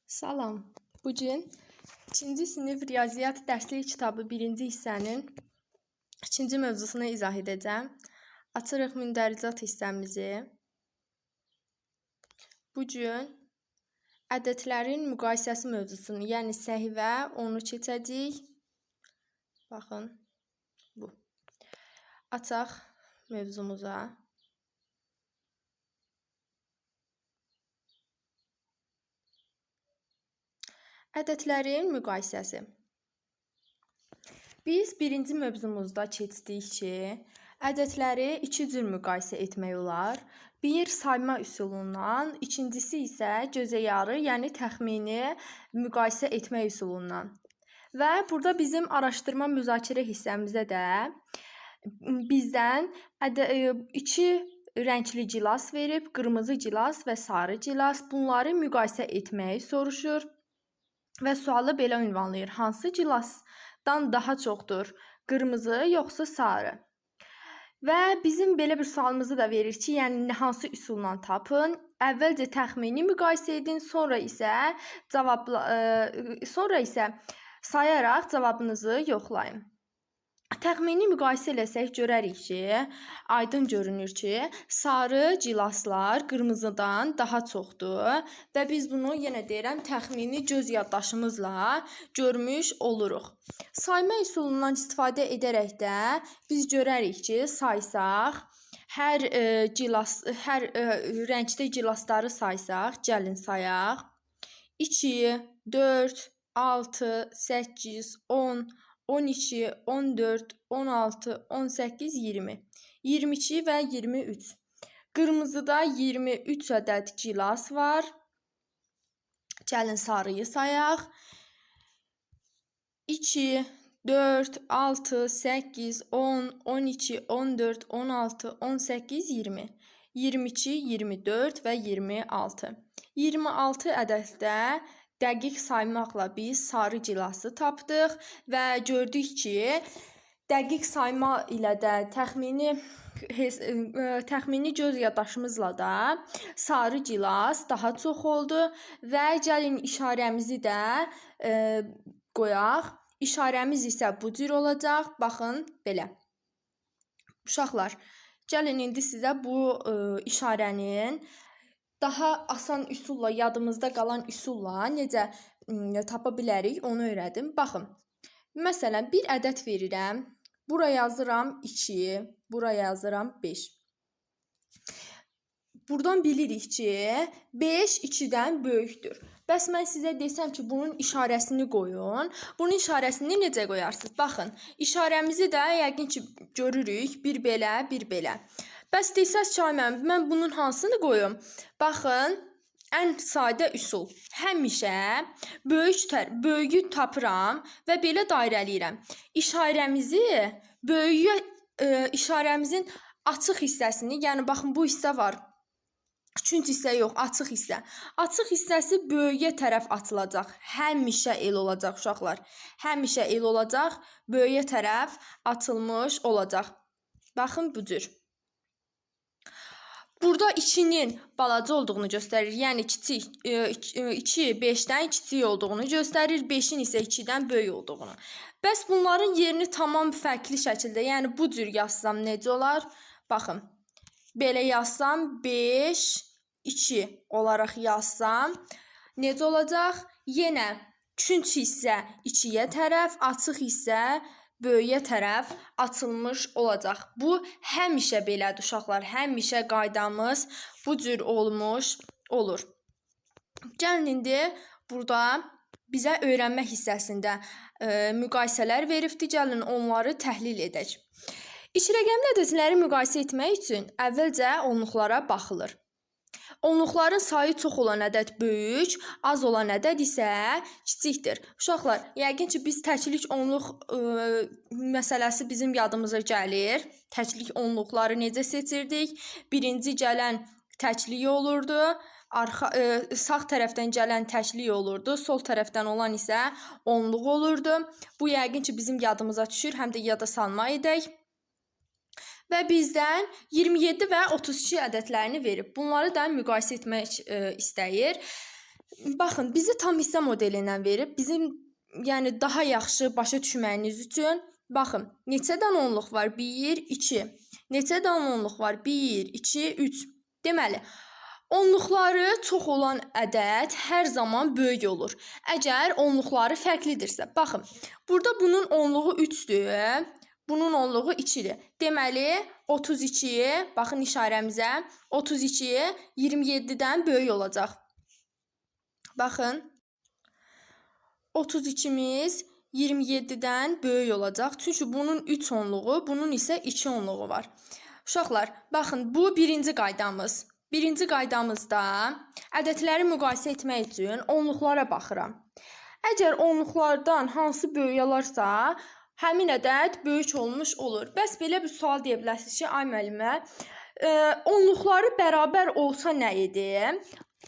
Salam. Bugün 2-ci sinif riyaziyyat dərslik kitabı 1-ci hissənin 2-ci mövzusunu izah edəcəm. Açırıq mündəricat hissəmizi. Bugün ədədlərin müqayisəsi mövzusunu, yəni səhvə onu keçəcəyik. Baxın, bu. Açaq mövzumuza. Ədədlərin müqayisəsi. Biz birinci mövzumuzda keçdik ki, ədədləri iki cür müqayisə etmək olar. Bir sayma üsulundan, ikincisi isə gözəyarı, yəni təxmini müqayisə etmək üsulundan. Və burada bizim araşdırma müzakirə hissəmizdə də bizdən iki rəngli gilas verib, qırmızı gilas və sarı gilas. Bunları müqayisə etməyi soruşur. Və sualı belə ünvanlayır. Hansı gilasdan daha çoxdur? Qırmızı yoxsa sarı? Və bizim belə bir sualımızı da verir ki, yəni hansı üsulla tapın? Əvvəlcə təxmini müqayisə edin, sonra isə sayaraq cavabınızı yoxlayın. Təxmini müqayisə eləsək görərik ki, aydın görünür ki, sarı gilaslar qırmızıdan daha çoxdur və biz bunu yenə deyirəm təxmini göz yaddaşımızla görmüş oluruq. Sayma üsulundan istifadə edərək də biz görərik ki, saysaq, hər rəngdə gilasları saysaq, gəlin sayaq. 2, 4, 6, 8, 10, 12, 14, 16, 18, 20. 22 və 23. Qırmızıda 23 ədəd gilas var. Gəlin sarıyı sayaq. 2, 4, 6, 8, 10, 12, 14, 16, 18, 20. 22, 24 və 26. 26 ədəddə dəqiq saymaqla biz sarı gilası tapdıq və gördük ki, dəqiq sayma ilə də təxmini göz yaddaşımızla da sarı gilas daha çox oldu və gəlin işarəmizi də qoyaq. İşarəmiz isə bu cür olacaq. Baxın, belə. Uşaqlar, gəlin indi sizə bu işarənin daha asan üsulla, yadımızda qalan üsulla necə tapa bilərik, onu öyrədim. Baxın, məsələn, bir ədəd verirəm. Bura yazıram 2, bura yazıram 5. Buradan bilirik ki, 5 2-dən böyükdür. Bəs mən sizə desəm ki, bunun işarəsini qoyun. Bunun işarəsini necə qoyarsınız? Baxın, işarəmizi də yəqin ki, görürük. Bir belə, bir belə. Bəs desəz ki, mən bunun hansını qoyum? Baxın, ən sadə üsul. Həmişə böyüyü tapıram və belə dairələyirəm. İşarəmizin açıq hissəsini, yəni baxın bu hissə var. Üçüncü hissə yox, açıq hissə. Açıq hissəsi böyüyə tərəf atılacaq. Həmişə el olacaq uşaqlar. Həmişə el olacaq, böyüyə tərəf atılmış olacaq. Baxın bu cür. Burada 2-nin balaca olduğunu göstərir, yəni 2 5-dən kiçik olduğunu göstərir, 5-in isə 2-dən böyük olduğunu. Bəs bunların yerini tamam fərqli şəkildə, yəni bu cür yazsam necə olar? Baxın, belə yazsam 5, 2 olaraq yazsam necə olacaq? Yenə künc hissə 2-yə tərəf, açıq hissə böyüyə tərəf açılmış olacaq. Bu həmişə belədir uşaqlar. Həmişə qaydamız bu cür olmuş olur. Gəlin indi burada bizə öyrənmə hissəsində müqayisələr veribdir. Gəlin onları təhlil edək. İki rəqəmli ədədləri müqayisə etmək üçün əvvəlcə onluqlara baxılır. Onluqların sayı çox olan ədəd böyük, az olan ədəd isə kiçikdir. Uşaqlar, yəqin ki, biz təklik onluq məsələsi bizim yadımıza gəlir. Təklik onluqları necə seçirdik? Birinci gələn təklik olurdu, sağ tərəfdən gələn təklik olurdu, sol tərəfdən olan isə onluq olurdu. Bu yəqin ki, bizim yadımıza düşür, həm də yada salma edək. Və bizdən 27 və 32 ədədlərini verib. Bunları da müqayisə etmək istəyir. Baxın, bizi tam hissə modelindən verib, bizim yəni daha yaxşı başa düşməyiniz üçün baxın, neçədən onluq var? 1, 2. Neçədən onluq var? 1, 2, 3. Deməli, onluqları çox olan ədəd hər zaman böyük olur. Əgər onluqları fərqlidirsə, baxın, burada bunun onluğu 3-dür, bunun onluğu 2-dir. Deməli, 32, baxın işarəmizə, 32 27-dən böyük olacaq. Baxın, 32-miz 27-dən böyük olacaq. Çünki bunun 3 onluğu, bunun isə 2 onluğu var. Uşaqlar, baxın, bu birinci qaydamız. Birinci qaydamızda ədədləri müqayisə etmək üçün onluqlara baxıram. Əgər onluqlardan hansı böyük olarsa, həmin ədəd böyük olmuş olur. Bəs belə bir sual deyə bilərsiniz ki, ay müəllimə, onluqları bərabər olsa nə idi?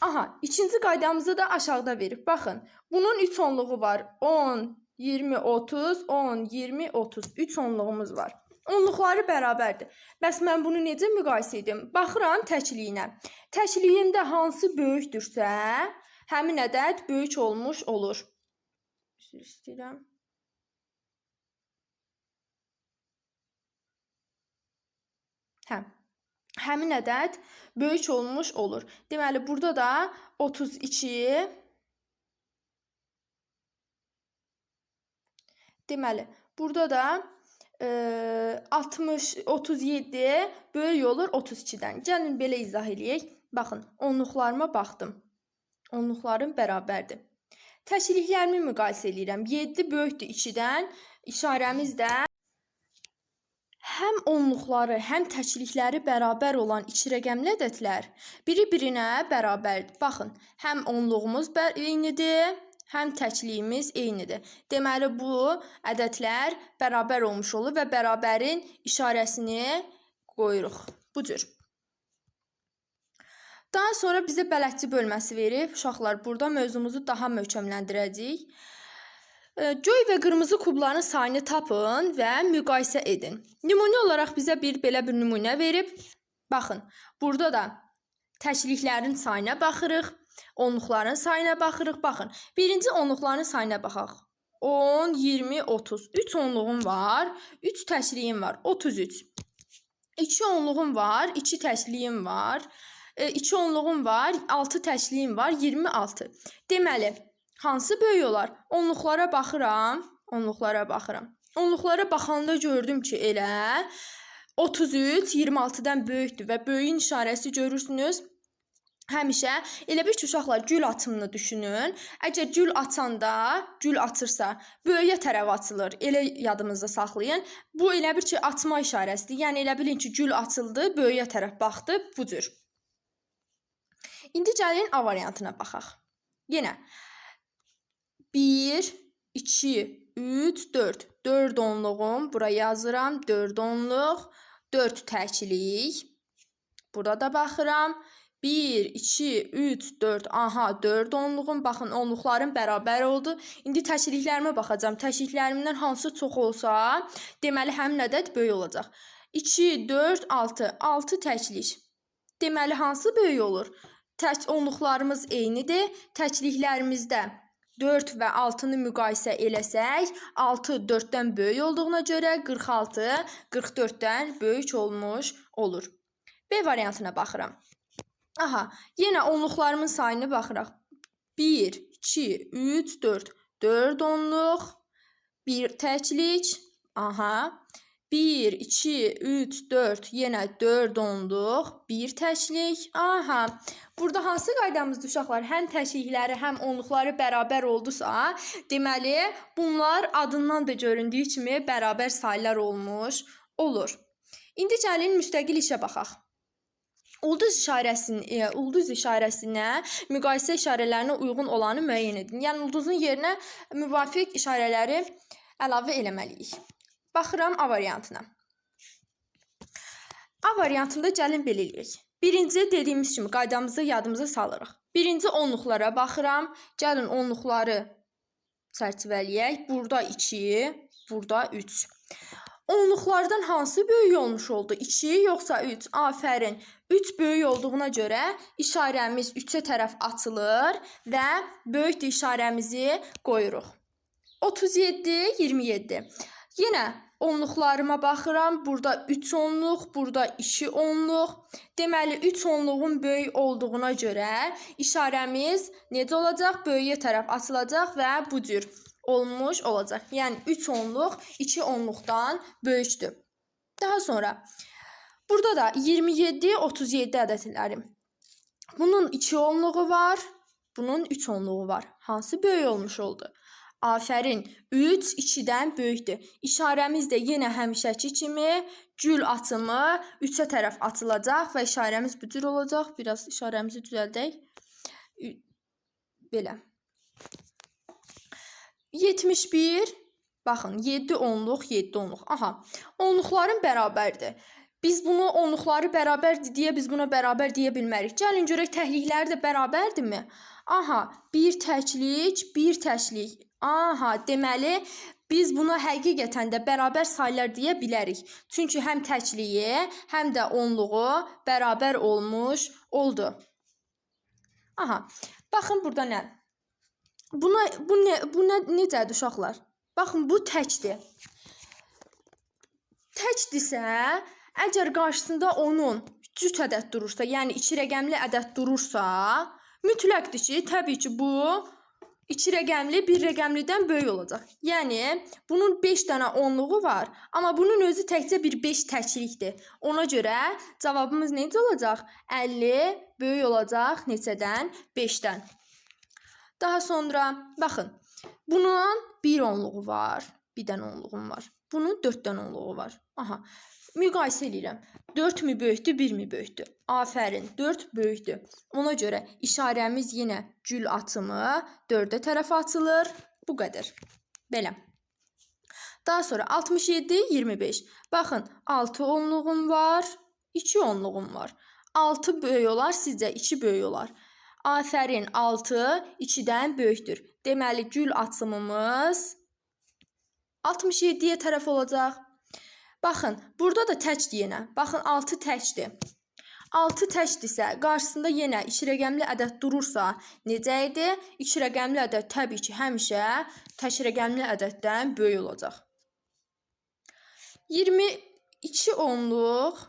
Aha, ikinci qaydamızı da aşağıda verib. Baxın, bunun 3 onluğu var. 10, 20, 30, 10, 20, 30. 3 onluğumuz var. Onluqları bərabərdir. Bəs mən bunu necə müqayisə edim? Baxıram təkliyinə. Təkliyində hansı böyükdürsə, həmin ədəd böyük olmuş olur. İstəyirəm. Həmin ədəd böyük olmuş olur. Deməli, burada da 32. Deməli, burada da 37 böyük olur 32-dən. Gəlin belə izah eləyək. Baxın, onluqlarıma baxdım. Onluqlarım bərabərdir. Təşliklərimi müqayisə edirəm. 7 böyükdür 2-dən. İşarəmiz də həm onluqları, həm təklikləri bərabər olan iki rəqəmli ədədlər biri-birinə bərabərdir. Baxın, həm onluğumuz eynidir, həm təkliyimiz eynidir. Deməli, bu ədədlər bərabər olmuş olur və bərabərin işarəsini qoyuruq. Bu cür. Daha sonra bizə bələdçi bölməsi verib. Uşaqlar, burada mövzumuzu daha möhkəmləndirəcəyik. Göy və qırmızı kubların sayını tapın və müqayisə edin. Nümunə olaraq bizə belə bir nümunə verib. Baxın, burada da təkliklərin sayına baxırıq. Onluqların sayına baxırıq. Baxın, birinci onluqların sayına baxaq. 10, 20, 30. 3 onluğum var, 3 təkliyim var, 33. 2 onluğum var, 2 təkliyim var, 2 onluğum var, 6 təkliyim var, 26. Deməli, hansı böyük olar? Onluqlara baxıram, Onluqlara baxanda gördüm ki, elə 33 26-dan böyükdür və böyüyün işarəsi görürsünüz. Həmişə elə bir ki, uşaqlar gül atımını düşünün. Əgər gül atırsa, böyüyə tərəf açılır. Elə yadımızda saxlayın. Bu elə bir ki, atma işarəsidir. Yəni elə bilin ki, gül açıldı, böyüyə tərəf baxdı, bu cür. İndi gəlin A variantına baxaq. Yenə 1, 2, 3, 4. 4 onluğum, bura yazıram. 4 onluq, 4 təklik. Burada da baxıram. 1, 2, 3, 4. Aha, 4 onluğum. Baxın, onluqlarım bərabər oldu. İndi təkliklərimə baxacağam. Təkliklərimdən hansı çox olsa, deməli, həmin ədəd böyük olacaq. 2, 4, 6. 6 təklik. Deməli, hansı böyük olur? Onluqlarımız eynidir. Təkliklərimizdə 4 və 6-nı müqayisə eləsək, 6 4-dən böyük olduğuna görə 46 44-dən böyük olmuş olur. B variantına baxıram. Aha, yenə onluqlarımın sayını baxıraq. 1, 2, 3, 4. 4 onluq, 1 təklik. Aha. 1, 2, 3, 4. Yenə 4 onluq, 1 təklik. Aha. Burada hansı qaydamızdır uşaqlar? Həm təklikləri, həm onluqları bərabər oldusa, deməli, bunlar adından da göründüyü kimi bərabər saylar olmuş olur. İndi gəlin müstəqil işə baxaq. Ulduz işarəsinə müqayisə işarələrinə uyğun olanı müəyyən edin. Yəni, ulduzun yerinə müvafiq işarələri əlavə eləməliyik. Baxıram A variantına. A variantında gəlin belə eləyək. Birinci dediyimiz kimi qaydamızı yadımıza salırıq. Birinci onluqlara baxıram. Gəlin onluqları çərçivələyək. Burada 2, burada 3. Onluqlardan hansı böyük olmuş oldu? 2 yoxsa 3? Afərin. 3 böyük olduğuna görə işarəmiz 3-ə tərəf açılır və böyükdür işarəmizi qoyuruq. 37, 27. Yenə onluqlarıma baxıram. Burada 3 onluq, burada 2 onluq. Deməli, 3 onluğun böyük olduğuna görə işarəmiz necə olacaq? Böyüyə tərəf açılacaq və bu cür olmuş olacaq. Yəni 3 onluq 2 onluqdan böyükdür. Daha sonra burada da 27, 37 ədədləri. Bunun 2 onluğu var, bunun 3 onluğu var. Hansı böyük olmuş oldu? Afərin. 3 2-dən böyükdür. İşarəmiz də yenə həmişəki kimi gül atımı 3-ə tərəf atılacaq və işarəmiz bu cür olacaq. Biraz işarəmizi düzəldək. Belə. 71. Baxın, 7 onluq, 7 onluq. Aha, onluqların bərabərdir. Biz bunu onluqları bərabərdir deyə biz buna bərabər deyə bilmərik. Gəlin görək təklikləri də bərabərdirmi? Aha, bir təklik, bir təklik. Aha, deməli biz buna həqiqətən də bərabər saylar deyə bilərik. Çünki həm təkliyi, həm də onluğu bərabər olmuş oldu. Aha, baxın burada nə? Bu necədir uşaqlar? Baxın, bu təkdir. Təkdirsə, əgər qarşısında onun cüt ədəd durursa, yəni 2 rəqəmli ədəd durursa, mütləqdir ki, təbii ki, bu 2 rəqəmli 1 rəqəmlidən böyük olacaq. Yəni, bunun 5 dənə onluğu var, amma bunun özü təkcə bir 5 təklikdir. Ona görə cavabımız necə olacaq? 50 böyük olacaq neçədən? 5-dən. Daha sonra, baxın, bunun 1 onluğu var, 1 dənə onluğum var. Bunun 4 dənə onluğu var. Aha, müqayisə edirəm. 4 mü böyükdür, 1 mi böyükdür? Afərin, 4 böyükdür. Ona görə işarəmiz yenə gül atımı 4-ə tərəf açılır. Bu qədər. Belə. Daha sonra 67, 25. Baxın, 6 onluğum var, 2 onluğum var. 6 böyük olar, sizcə 2 böyük olar. Afərin, 6 2-dən böyükdür. Deməli, gül atımımız 67-yə tərəf olacaq. Baxın, burada da təkdir yenə. Baxın, 6 təkdir. 6 təkdirsə, qarşısında yenə 2 rəqəmli ədəd durursa, necə idi? 2 rəqəmli ədəd təbii ki, həmişə tək rəqəmli ədəddən böyük olacaq. 22 onluq,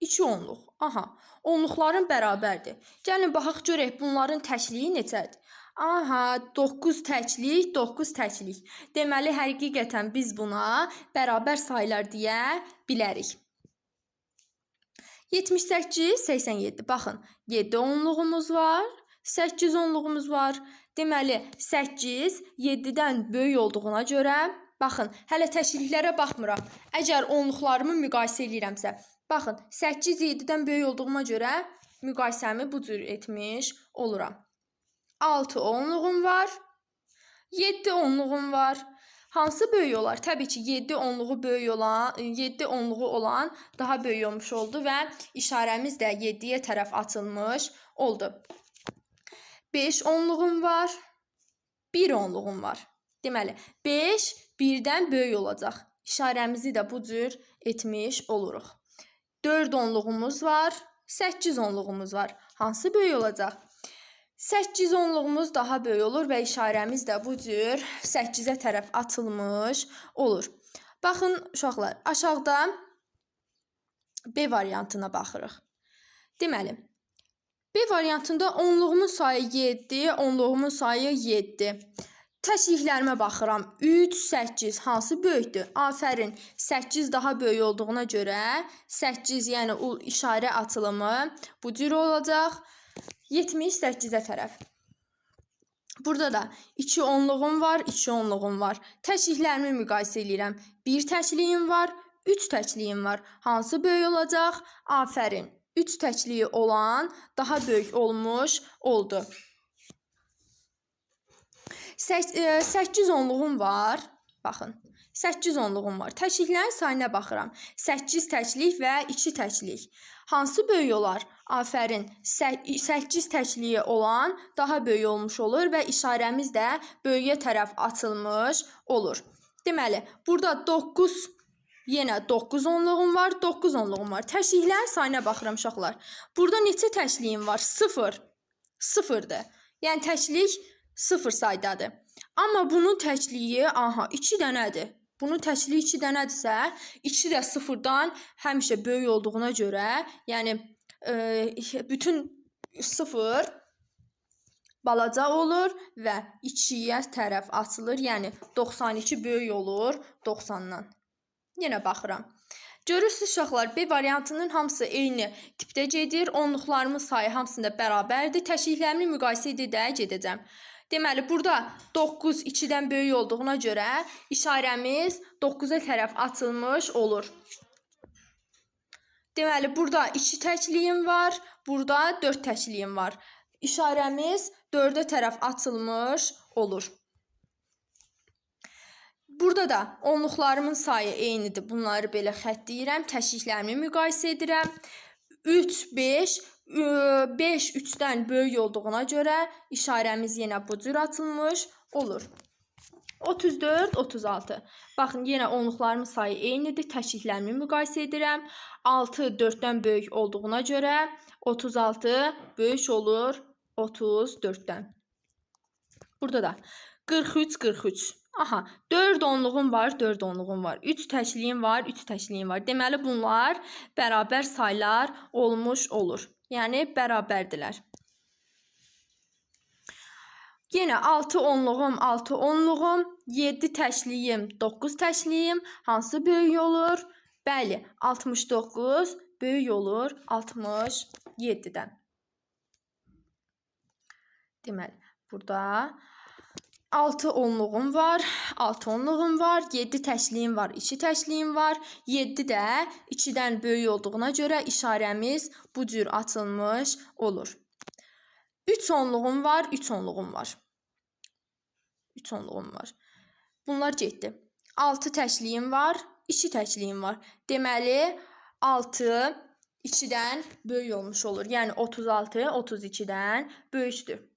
2 onluq. Aha, onluqların bərabərdir. Gəlin, baxaq görək bunların təkliyi necədir? Aha, 9 təklik, 9 təklik. Deməli, həqiqətən biz buna bərabər saylar deyə bilərik. 78, 87. Baxın, 7 onluğumuz var, 8 onluğumuz var. Deməli, 8 7-dən böyük olduğuna görə, baxın, hələ təkliklərə baxmıram. Əgər onluqlarımı müqayisə edirəmsə, baxın, 8 7-dən böyük olduğuma görə müqayisəmi bu cür etmiş oluram. 6 onluğum var, 7 onluğum var. Hansı böyük olar? Təbii ki, 7 onluğu olan daha böyük olmuş oldu və işarəmiz də 7-yə tərəf açılmış oldu. 5 onluğum var, 1 onluğum var. Deməli, 5 1-dən böyük olacaq. İşarəmizi də bu cür etmiş oluruq. 4 onluğumuz var, 8 onluğumuz var. Hansı böyük olacaq? 8 onluğumuz daha böyük olur və işarəmiz də bu cür 8-ə tərəf atılmış olur. Baxın, uşaqlar, aşağıda B variantına baxırıq. Deməli, B variantında onluğumun sayı 7, onluğumun sayı 7. Təkliklərimə baxıram. 3, 8 hansı böyükdür? Afərin, 8 daha böyük olduğuna görə 8, yəni işarə atılımı bu cür olacaq. 78-ə tərəf. Burada da 2 onluğum var, 2 onluğum var. Təkliklərimi müqayisə edirəm. 1 təkliyim var, 3 təkliyim var. Hansı böyük olacaq? Afərin. 3 təkliyi olan daha böyük olmuş oldu. 8 onluğum var. Baxın. 8 onluğum var. Təkliklərin sayına baxıram. 8 təklik və 2 təklik. Hansı böyük olar? Afərin. 8 təkliyi olan daha böyük olmuş olur və işarəmiz də böyüyə tərəf açılmış olur. Deməli, burada 9 Yenə 9 onluğum var, 9 onluğum var. Təşliklərin sayına baxıram uşaqlar. Burada neçə təşliyim var? 0. 0-dır. Yəni təşlik 0 saydadır. Amma bunun təkliyi, aha, 2 dənədir. Bunun təkliyi 2 dənədirsə, 2 də 0-dan həmişə böyük olduğuna görə, yəni bütün 0 balaca olur və 2-yə tərəf açılır. Yəni 92 böyük olur 90-dan. Yenə baxıram. Görürsünüz uşaqlar, B variantının hamısı eyni tipdə gedir. Onluqlarımın sayı hamısında bərabərdir. Təşliklərini müqayisə edək gedəcəm. Deməli, burada 9 2-dən böyük olduğuna görə işarəmiz 9-a tərəf açılmış olur. Deməli, burada 2 təkliyim var, burada 4 təkliyim var. İşarəmiz 4-ə tərəf açılmış olur. Burada da onluqlarımın sayı eynidir. Bunları belə xətt deyirəm. Təşliklərimi müqayisə edirəm. 3, 5, 5 3-dən böyük olduğuna görə işarəmiz yenə bu cür açılmış olur. 34, 36. Baxın, yenə onluqlarımın sayı eynidir. Təşliklərimi müqayisə edirəm. 6 4-dən böyük olduğuna görə 36 böyük olur 34-dən. Burada da 43, 43. Aha, 4 onluğum var, 4 onluğum var. 3 təkliyim var, 3 təkliyim var. Deməli, bunlar bərabər saylar olmuş olur. Yəni, bərabərdilər. Yenə 6 onluğum, 6 onluğum, 7 təkliyim, 9 təkliyim. Hansı böyük olur? Bəli, 69 böyük olur 67-dən. Deməli, burada 6 onluğum var, 6 onluğum var, 7 təkliyim var, 2 təkliyim var. 7 də 2-dən böyük olduğuna görə işarəmiz bu cür açılmış olur. 3 onluğum var, 3 onluğum var. 3 onluğum var. Bunlar getdi. 6 təkliyim var, 2 təkliyim var. Deməli, 6 2-dən böyük olmuş olur. Yəni, 36 32-dən böyükdür.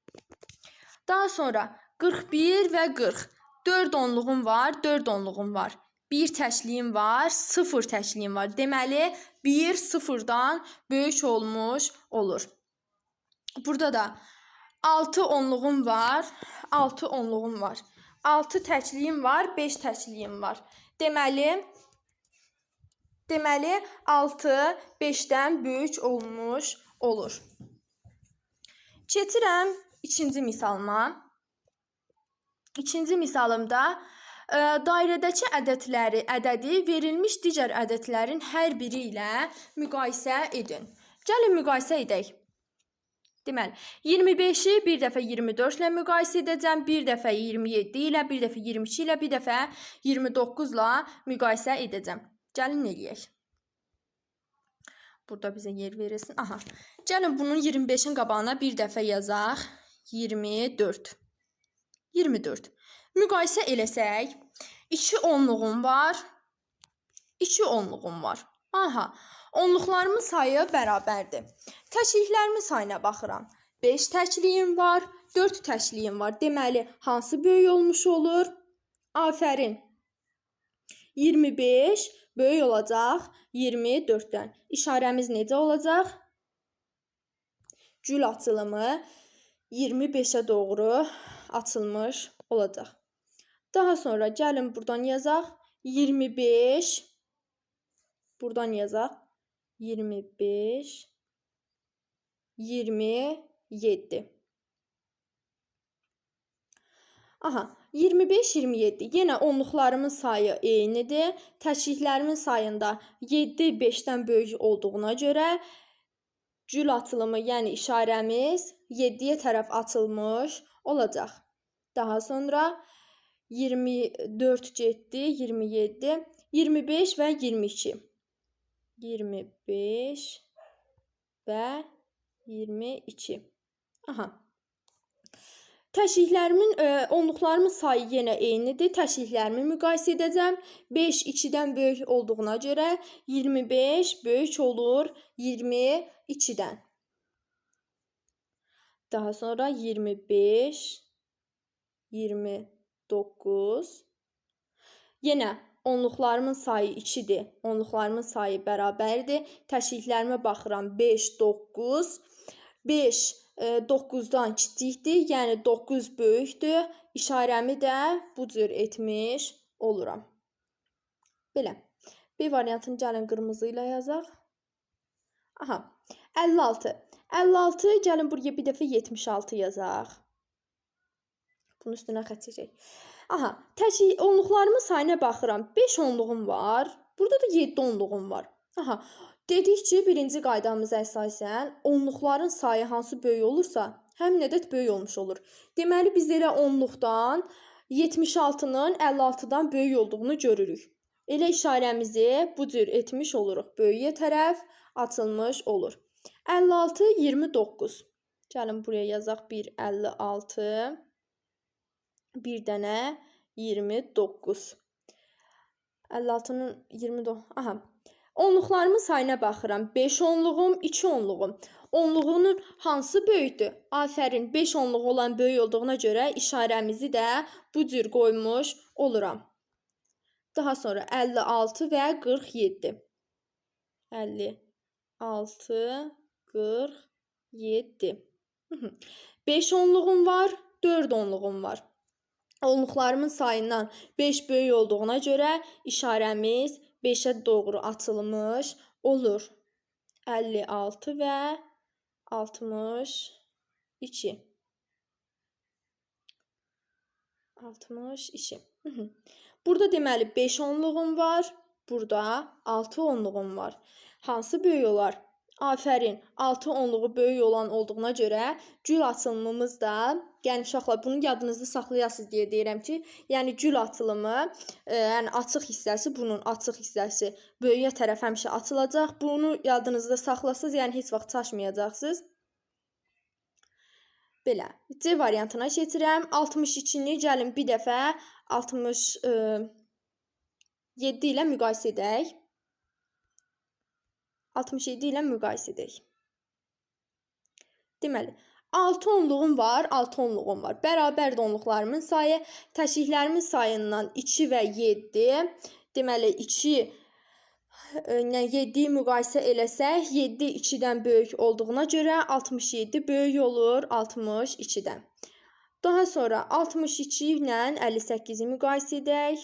Daha sonra 41 və 40. 4 onluğum var, 4 onluğum var. 1 təkliyim var, 0 təkliyim var. Deməli, 1 0-dan böyük olmuş olur. Burada da 6 onluğum var, 6 onluğum var. 6 təkliyim var, 5 təkliyim var. Deməli 6 5-dən böyük olmuş olur. Keçirəm ikinci misalıma. İkinci misalımda dairədəki ədədi verilmiş digər ədədlərin hər biri ilə müqayisə edin. Gəlin müqayisə edək. Deməli, 25-i bir dəfə 24 ilə müqayisə edəcəm, bir dəfə 27 ilə, bir dəfə 22 ilə, bir dəfə 29 ilə müqayisə edəcəm. Gəlin eləyək. Burada bizə yer verilsin. Aha. Gəlin bunun 25-in qabağına bir dəfə yazaq. 24. 24. Müqayisə eləsək, 2 onluğum var, 2 onluğum var. Aha, onluqlarımın sayı bərabərdir. Təkliklərimin sayına baxıram. 5 təkliyim var, 4 təkliyim var. Deməli, hansı böyük olmuş olur? Afərin. 25 böyük olacaq 24-dən. İşarəmiz necə olacaq? Gül açılımı 25-ə doğru açılmış olacaq. Daha sonra gəlin buradan yazaq. 25. Buradan yazaq. 25. 27. Aha, 25, 27. Yenə onluqlarımın sayı eynidir. Təkliklərimin sayında 7 5-dən böyük olduğuna görə gül açılımı, yəni işarəmiz 7-yə tərəf açılmış olacaq. Daha sonra 24 getdi, 27, 25 və 22. 25 və 22. Aha. Təşliklərimin, onluqlarımın sayı yenə eynidir. Təşliklərimi müqayisə edəcəm. 5 2-dən böyük olduğuna görə 25 böyük olur 22-dən. Daha sonra 25, 29. Yenə onluqlarımın sayı 2-dir. Onluqlarımın sayı bərabərdir. Təşkillərimə baxıram. 5, 9. 5 9-dan kiçikdir. Yəni 9 böyükdür. İşarəmi də bu cür etmiş oluram. Belə. B variantını gəlin qırmızı ilə yazaq. Aha. 56. 56 gəlin buraya bir dəfə 76 yazaq. Bunun üstünə xətt çəkək. Aha, onluqlarımın sayına baxıram. 5 onluğum var. Burada da 7 onluğum var. Aha, dedik ki, birinci qaydamıza əsasən onluqların sayı hansı böyük olursa, həmin ədəd böyük olmuş olur. Deməli, biz elə onluqdan 76-nın 56-dan böyük olduğunu görürük. Elə işarəmizi bu cür etmiş oluruq. Böyüyə tərəf açılmış olur. 56, 29. Gəlin buraya yazaq. 1, 56. Bir dənə 29. 56-nın 29. Aha. Onluqlarımın sayına baxıram. 5 onluğum, 2 onluğum. Onluğunun hansı böyükdür? Afərin, 5 onluğu olan böyük olduğuna görə işarəmizi də bu cür qoymuş oluram. Daha sonra 56 və 47. 56, 47. 5 onluğum var, 4 onluğum var. Onluqlarımın sayından 5 böyük olduğuna görə işarəmiz 5-ə doğru açılmış olur. 56 və 62. 62. Burada deməli 5 onluğum var. Burada 6 onluğum var. Hansı böyük olar? Afərin, 6 onluğu böyük olan olduğuna görə gül açılımımız da, yəni uşaqlar bunu yadınızda saxlayasınız deyə deyirəm ki, yəni gül açılımı, yəni açıq hissəsi, bunun açıq hissəsi böyüyə tərəf həmişə açılacaq. Bunu yadınızda saxlasınız, yəni heç vaxt çaşmayacaqsınız. Belə, C variantına keçirəm. 62-ni gəlin bir dəfə 67 ilə müqayisə edək. 67 ilə müqayisə edək. Deməli, 6 onluğum var, 6 onluğum var. Bərabərdir onluqlarımın sayı. Təşkillərimin sayından 2 və 7. Deməli, 2 ilə 7-yi müqayisə eləsək, 7 2-dən böyük olduğuna görə 67 böyük olur 62-dən. Daha sonra 62 ilə 58-i müqayisə edək.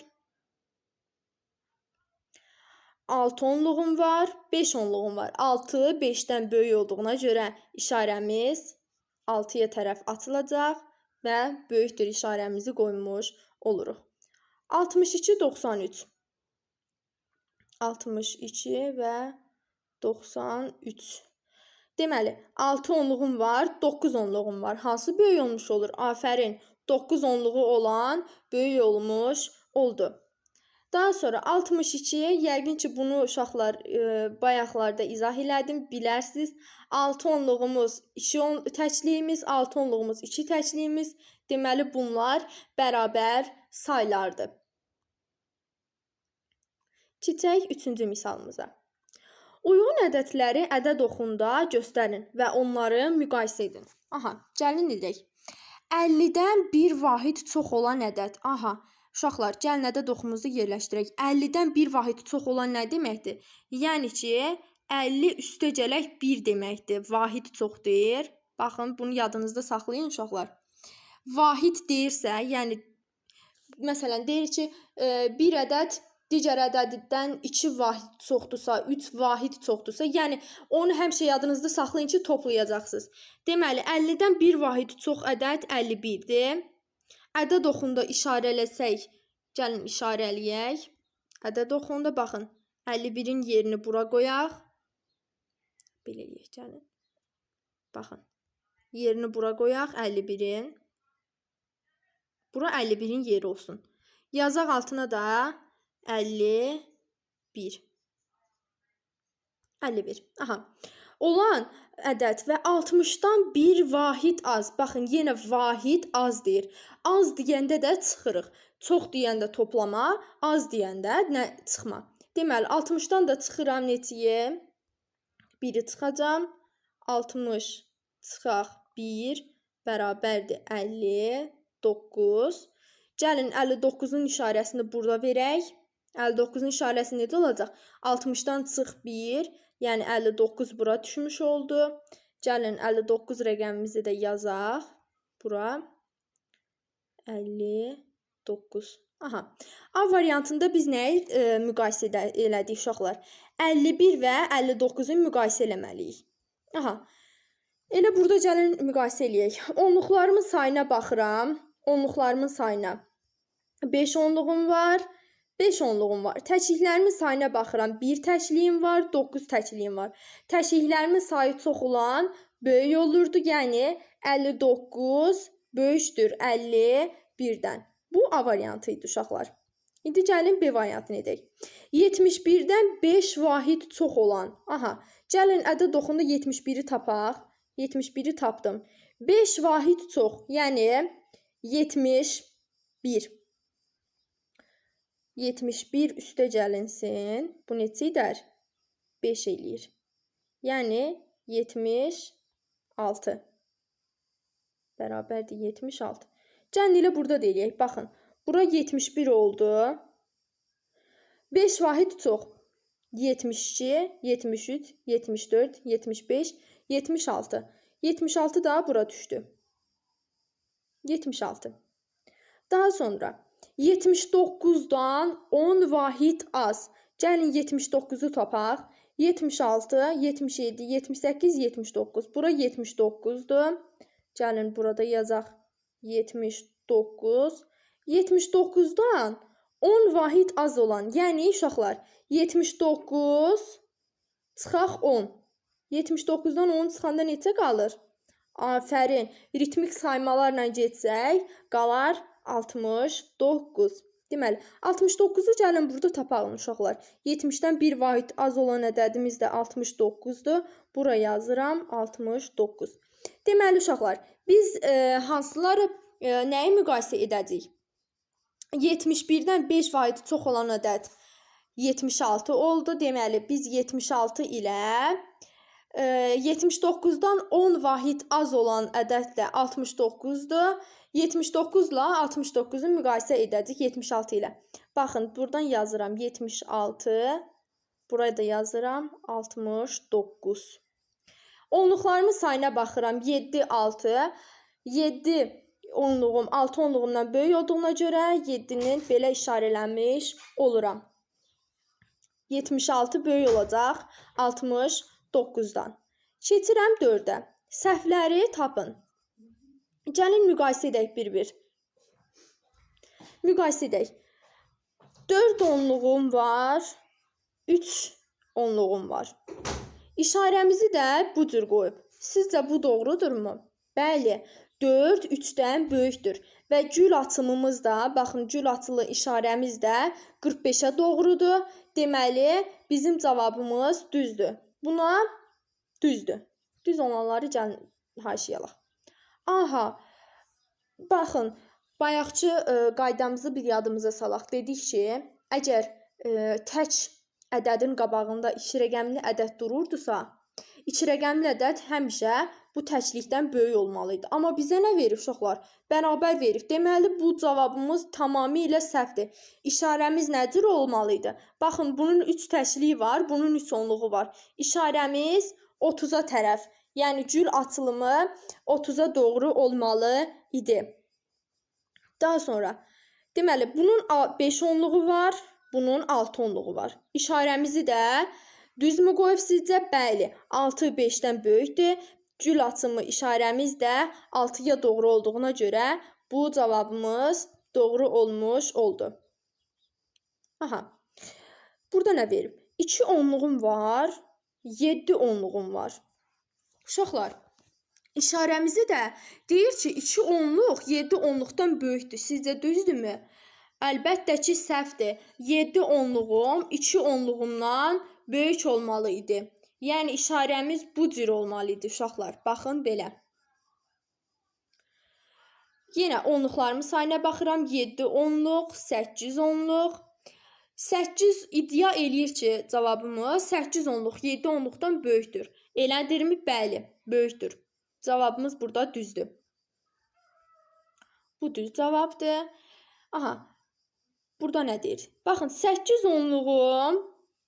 6 onluğum var, 5 onluğum var. 6 5-dən böyük olduğuna görə işarəmiz 6-ya tərəf açılacaq və böyükdür işarəmizi qoymuş oluruq. 62 93. 62 və 93. Deməli, 6 onluğum var, 9 onluğum var. Hansı böyük olmuş olur? Afərin, 9 onluğu olan böyük olmuş oldu. Daha sonra 62-yə, yəqin ki, bunu uşaqlar bayaqlarda izah elədim, bilərsiniz. 6 onluğumuz 2 təkliyimiz, 6 onluğumuz 2 təkliyimiz. Deməli, bunlar bərabər saylardır. Keçək 3-cü misalımıza. Uyğun ədədləri ədəd oxunda göstərin və onları müqayisə edin. Aha, gəlin edək. 50-dən bir vahid çox olan ədəd. Aha. Uşaqlar, gəlin ədəd oxumuzu yerləşdirək. 50-dən bir vahid çox olan nə deməkdir? Yəni ki, 50 üstə gələk 1 deməkdir. Vahid çox deyir. Baxın, bunu yadınızda saxlayın uşaqlar. Vahid deyirsə, yəni, məsələn, deyir ki, bir ədəd digər ədəddən 2 vahid çoxdursa, 3 vahid çoxdursa, yəni, onu həmişə yadınızda saxlayın ki, toplayacaqsınız. Deməli, 50-dən bir vahid çox ədəd 51-dir. Ədəd oxunda işarələsək, gəlin işarələyək. Ədəd oxunda baxın, 51-in yerini bura qoyaq. Belə eləyək, gəlin. Baxın, yerini bura qoyaq 51-in. Bura 51-in yeri olsun. Yazaq altına da 51. 51. Aha. Olan ədəd və 60-dan bir vahid az. Baxın, yenə vahid az deyir. Az deyəndə də çıxırıq. Çox deyəndə toplama, az deyəndə nə çıxma. Deməli, 60-dan da çıxıram neçəyə? 1-i çıxacam. 60 çıxaq 1 bərabərdir 59. Gəlin 59-un işarəsini burada verək. 59-un işarəsi necə olacaq? 60-dan çıx 1, yəni 59 bura düşmüş oldu. Gəlin 59 rəqəmimizi də yazaq. Bura 59. Aha. A variantında biz nəyi müqayisə elədik uşaqlar? 51 və 59-u müqayisə eləməliyik. Aha. Elə burada gəlin müqayisə eləyək. Onluqlarımın sayına baxıram. Onluqlarımın sayına 5 onluğum var, 5 onluğum var. Təkliklərimin sayına baxıram. 1 təkliyim var, 9 təkliyim var. Təkliklərimin sayı çox olan böyük olurdu. Yəni 59 böyükdür 51-dən. Bu A variantı idi uşaqlar. İndi gəlin B variantını edək. 71-dən 5 vahid çox olan. Aha. Gəlin ədəd oxunda 71-i tapaq. 71-i tapdım. 5 vahid çox, yəni 71. 71 üstə gəlinsin. Bu neçə edər? 5 eləyir. Yəni 76. Bərabərdir 76. Gəlin elə burada deyək. Baxın. Bura 71 oldu. 5 vahid çox. 72, 73, 74, 75, 76. 76 da bura düşdü. 76. Daha sonra 79-dan 10 vahid az. Gəlin 79-u tapaq. 76, 77, 78, 79. Bura 79-dur. Gəlin burada yazaq 79. 79-dan 10 vahid az olan, yəni uşaqlar 79 çıxaq 10. 79-dan 10 çıxanda neçə qalır? Afərin. Ritmik saymalarla getsək, qalar 69. Deməli, 69-u gəlin burada tapalım uşaqlar. 70-dən 1 vahid az olan ədədimiz də 69-dur. Bura yazıram 69. Deməli uşaqlar, biz hansıları nəyi müqayisə edəcəyik? 71-dən 5 vahid çox olan ədəd 76 oldu. Deməli, biz 76 ilə 79-dan 10 vahid az olan ədəd də 69-dur. 79 ilə 69-u müqayisə edəcəyik 76 ilə. Baxın, buradan yazıram 76. Buraya da yazıram 69. Onluqlarımın sayına baxıram 7, 6. 7 onluğum 6 onluğumdan böyük olduğuna görə 7-nin belə işarələnmiş oluram. 76 böyük olacaq 69-dan. Keçirəm 4-ə. Səhvləri tapın. Gəlin müqayisə edək bir-bir. Müqayisə edək. 4 onluğum var, 3 onluğum var. İşarəmizi də bu cür qoyub. Sizcə bu doğrudurmu? Bəli, 4 3-dən böyükdür. Və gül açımımız da, baxın, gül açılı işarəmiz də 45-ə doğrudur. Deməli, bizim cavabımız düzdür. Buna düzdür. Düz olanları gəlin haşiyalaq. Aha, baxın, bayaqçı qaydamızı bir yadımıza salaq. Dedik ki, əgər tək ədədin qabağında 2 rəqəmli ədəd dururdusa, 2 rəqəmli ədəd həmişə bu təklikdən böyük olmalıydı. Amma bizə nə verir uşaqlar? Bərabər verir. Deməli, bu cavabımız tamamilə səhvdir. İşarəmiz nə cür olmalıydı? Baxın, bunun 3 təkliyi var, bunun 3 onluğu var. İşarəmiz 30-a tərəf. Yəni, gül açılımı 30-a doğru olmalı idi. Daha sonra, deməli, bunun 5 onluğu var, bunun 6 onluğu var. İşarəmizi də düzmü qoyub sizcə? Bəli, 6 5-dən böyükdür. Gül açımı işarəmiz də 6-ya doğru olduğuna görə bu cavabımız doğru olmuş oldu. Aha, burada nə verib? 2 onluğum var, 7 onluğum var. Uşaqlar, işarəmizi də deyir ki, 2 onluq 7 onluqdan böyükdür. Sizcə düzdürmü? Əlbəttə ki, səhvdir. 7 onluğum 2 onluğumdan böyük olmalı idi. Yəni, işarəmiz bu cür olmalı idi, uşaqlar. Baxın, belə. Yenə onluqlarımın sayına baxıram. 7 onluq, 8 onluq. 8 iddia eləyir ki, cavabımız 8 onluq 7 onluqdan böyükdür. Elədirmi? Bəli, böyükdür. Cavabımız burada düzdür. Bu düz cavabdır. Aha, burada nə deyir? Baxın, 8 onluğum,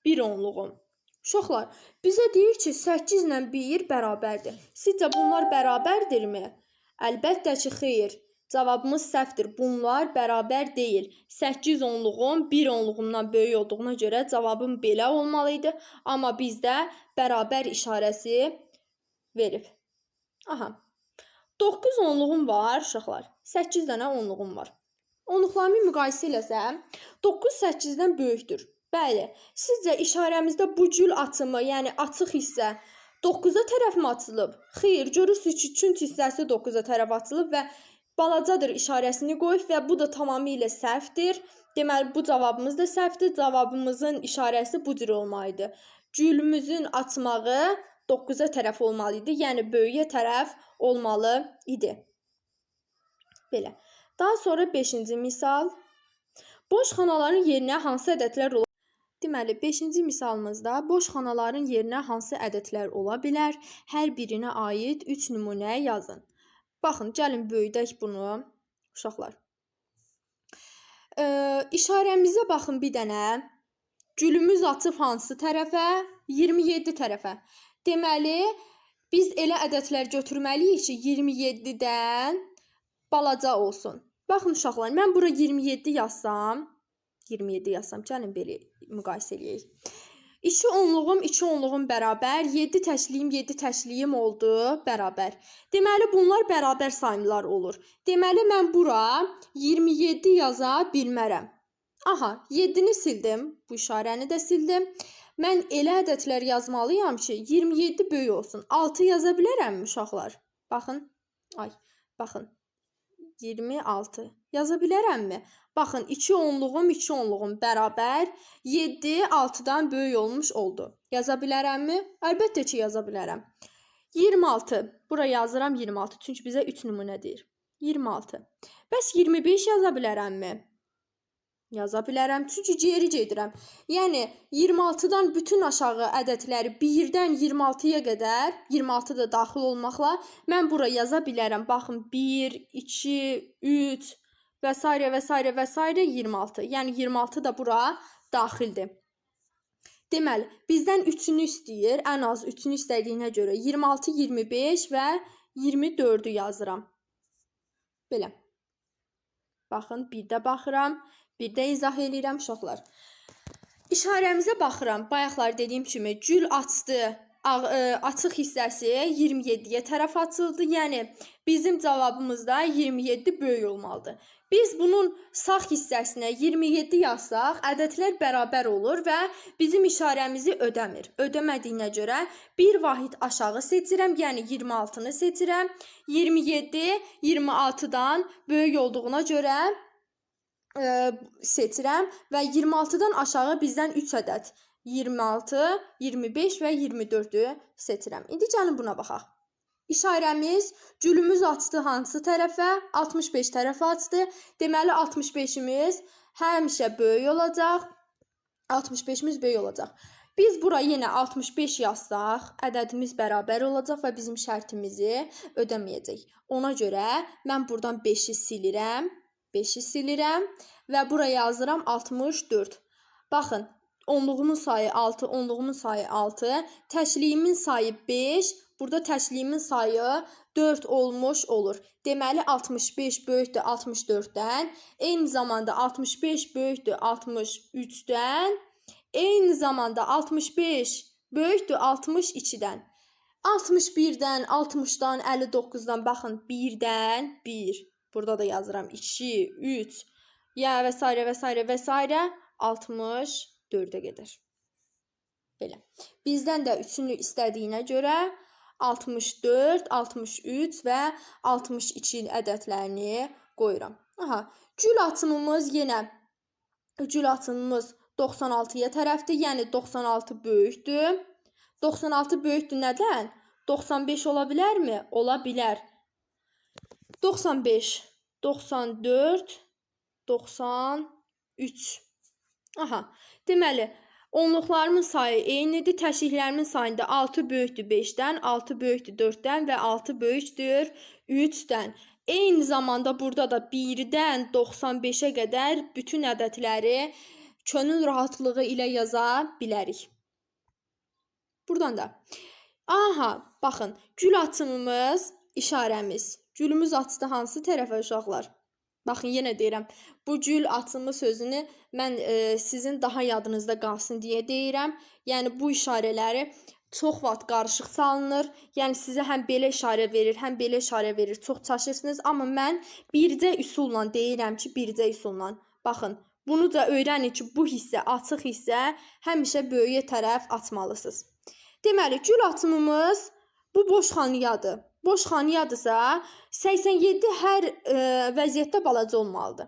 1 onluğum. Uşaqlar, bizə deyir ki, 8 ilə 1 bərabərdir. Sizcə bunlar bərabərdirmi? Əlbəttə ki, xeyr. Cavabımız səhvdir. Bunlar bərabər deyil. 8 onluğum 1 onluğumdan böyük olduğuna görə cavabım belə olmalıydı. Amma bizdə bərabər işarəsi verib. Aha. 9 onluğum var, uşaqlar. 8 dənə onluğum var. Onluqlarımı müqayisə eləsəm, 9 8-dən böyükdür. Bəli, sizcə işarəmizdə bu cül açımı, yəni açıq hissə 9-a tərəf mi açılıb? Xeyr, görürsünüz ki, çünki hissəsi 9-a tərəf açılıb və balacadır işarəsini qoyub və bu da tamamilə səhvdir. Deməli, bu cavabımız da səhvdir. Cavabımızın işarəsi bu cür olmalıdır. Gülümüzün açmağı 9-a tərəf olmalı idi, yəni böyüyə tərəf olmalı idi. Belə. Daha sonra 5-ci misal. Boş xanaların yerinə hansı ədədlər ola? Deməli, 5-ci misalımızda boş xanaların yerinə hansı ədədlər ola bilər? Hər birinə aid 3 nümunə yazın. Baxın, gəlin böyüdək bunu, uşaqlar. İşarəmizə baxın bir dənə. Gülümüz açıb hansı tərəfə? 27 tərəfə. Deməli, biz elə ədədlər götürməliyik ki, 27-dən balaca olsun. Baxın, uşaqlar, mən bura 27 yazsam, gəlin belə müqayisə eləyək. 2 onluğum, 2 onluğum bərabər, 7 təşliyim, 7 təşliyim oldu, bərabər. Deməli, bunlar bərabər sayımlar olur. Deməli, mən bura 27 yaza bilmərəm. Aha, 7-ni sildim, bu işarəni də sildim. Mən elə ədədlər yazmalıyam ki, 27 böyük olsun. 6 yaza bilərəmmi, uşaqlar? Baxın, baxın, 26 yaza bilərəmmi? Baxın, 2 onluğum, 2 onluğum bərabər, 7 6-dan böyük olmuş oldu. Yaza bilərəmmi? Əlbəttə ki, yaza bilərəm. 26, bura yazıram 26, çünki bizə 3 nümunə deyir. 26. Bəs 25 yaza bilərəmmi? Yaza bilərəm, çünki geri gedirəm. Yəni, 26-dan bütün aşağı ədədləri 1-dən 26-ya qədər, 26 da daxil olmaqla, mən bura yaza bilərəm. Baxın, 1, 2, 3 və s. və s. və s. 26. Yəni, 26 da bura daxildir. Deməli, bizdən 3-ünü istəyir, ən az 3-ünü istədiyinə görə 26, 25 və 24-ü yazıram. Belə. Baxın, bir də baxıram, bir də izah eləyirəm, uşaqlar. İşarəmizə baxıram, bayaqlar dediyim kimi, gül açdı, açıq hissəsi 27-yə tərəf açıldı. Yəni, bizim cavabımızda 27 böyük olmalıdır. Biz bunun sağ hissəsinə 27 yazsaq, ədədlər bərabər olur və bizim işarəmizi ödəmir. Ödəmədiyinə görə bir vahid aşağı seçirəm, yəni 26-nı seçirəm. 27 26-dan böyük olduğuna görə seçirəm və 26-dan aşağı bizdən 3 ədəd 26, 25 və 24-ü seçirəm. İndi gəlin buna baxaq. İşarəmiz gülümüz açdı hansı tərəfə? 65 tərəfə açdı. Deməli 65-imiz həmişə böyük olacaq. 65-imiz böyük olacaq. Biz bura yenə 65 yazsaq, ədədimiz bərabər olacaq və bizim şərtimizi ödəməyəcək. Ona görə mən buradan 5-i silirəm. 5-i silirəm və buraya yazıram 64. Baxın, onluğumun sayı 6, onluğumun sayı 6, təşliyimin sayı 5, burada təşliyimin sayı 4 olmuş olur. Deməli, 65 böyükdür 64-dən, eyni zamanda 65 böyükdür 63-dən, eyni zamanda 65 böyükdür 62-dən. 61-dən, 60-dan, 59-dan, baxın, 1-dən 1. Burada da yazıram 2, 3, ya və s. və s. və s. 64-ə gedir. Belə. Bizdən də 3-ünü istədiyinə görə 64, 63 və 62 ədədlərini qoyuram. Aha, gül açımımız yenə, gül açımımız 96-ya tərəfdir, yəni 96 böyükdür. 96 böyükdür nədən? 95 ola bilərmi? Ola bilər. 95, 94, 93. Aha, deməli, onluqlarımın sayı eynidir. Təşliklərimin sayında 6 böyükdür 5-dən, 6 böyükdür 4-dən və 6 böyükdür 3-dən. Eyni zamanda burada da 1-dən 95-ə qədər bütün ədədləri könül rahatlığı ilə yaza bilərik. Buradan da. Aha, baxın, gül açımımız, işarəmiz. Gülümüz açdı hansı tərəfə uşaqlar? Baxın, yenə deyirəm, bu gül açımı sözünü mən sizin daha yadınızda qalsın deyə deyirəm. Yəni, bu işarələri çox vaxt qarışıq salınır. Yəni, sizə həm belə işarə verir, həm belə işarə verir. Çox çaşırsınız. Amma mən bircə üsulla deyirəm ki, bircə üsulla. Baxın, bunu da öyrənin ki, bu hissə, açıq hissə həmişə böyüyə tərəf açmalısınız. Deməli, gül açımımız bu boş xaniyadır. Boş xaniyadırsa 87 hər vəziyyətdə balaca olmalıdır.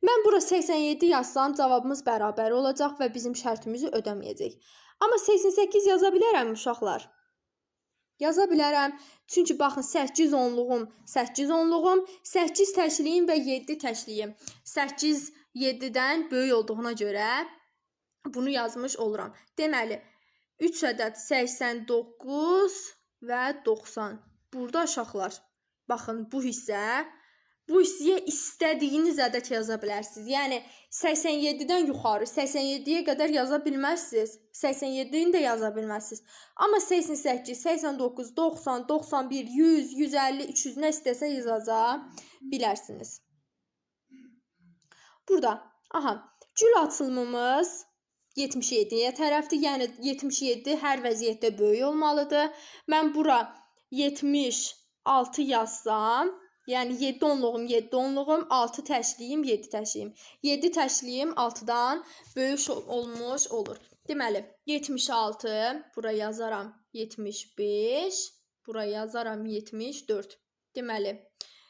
Mən bura 87 yazsam cavabımız bərabər olacaq və bizim şərtimizi ödəməyəcək. Amma 88 yaza bilərəm uşaqlar. Yaza bilərəm. Çünki baxın 8 onluğum, 8 onluğum, 8 təşliyim və 7 təşliyim. 8 7-dən böyük olduğuna görə bunu yazmış oluram. Deməli 3 ədəd 89 və 90. Burada uşaqlar, baxın bu hissəyə istədiyiniz ədəd yaza bilərsiniz. Yəni 87-dən yuxarı 87-yə qədər yaza bilməzsiniz. 87-ni də yaza bilməzsiniz. Amma 88, 89, 90, 91, 100, 150, 300 nə istəsə yaza bilərsiniz. Burada, aha, gül açılımımız 77-yə tərəfdir. Yəni 77 hər vəziyyətdə böyük olmalıdır. Mən bura 76 yazsam, yəni 7 onluğum, 7 onluğum, 6 təşliyim, 7 təşliyim. 7 təşliyim 6-dan böyük olmuş olur. Deməli, 76, bura yazaram 75, bura yazaram 74. Deməli,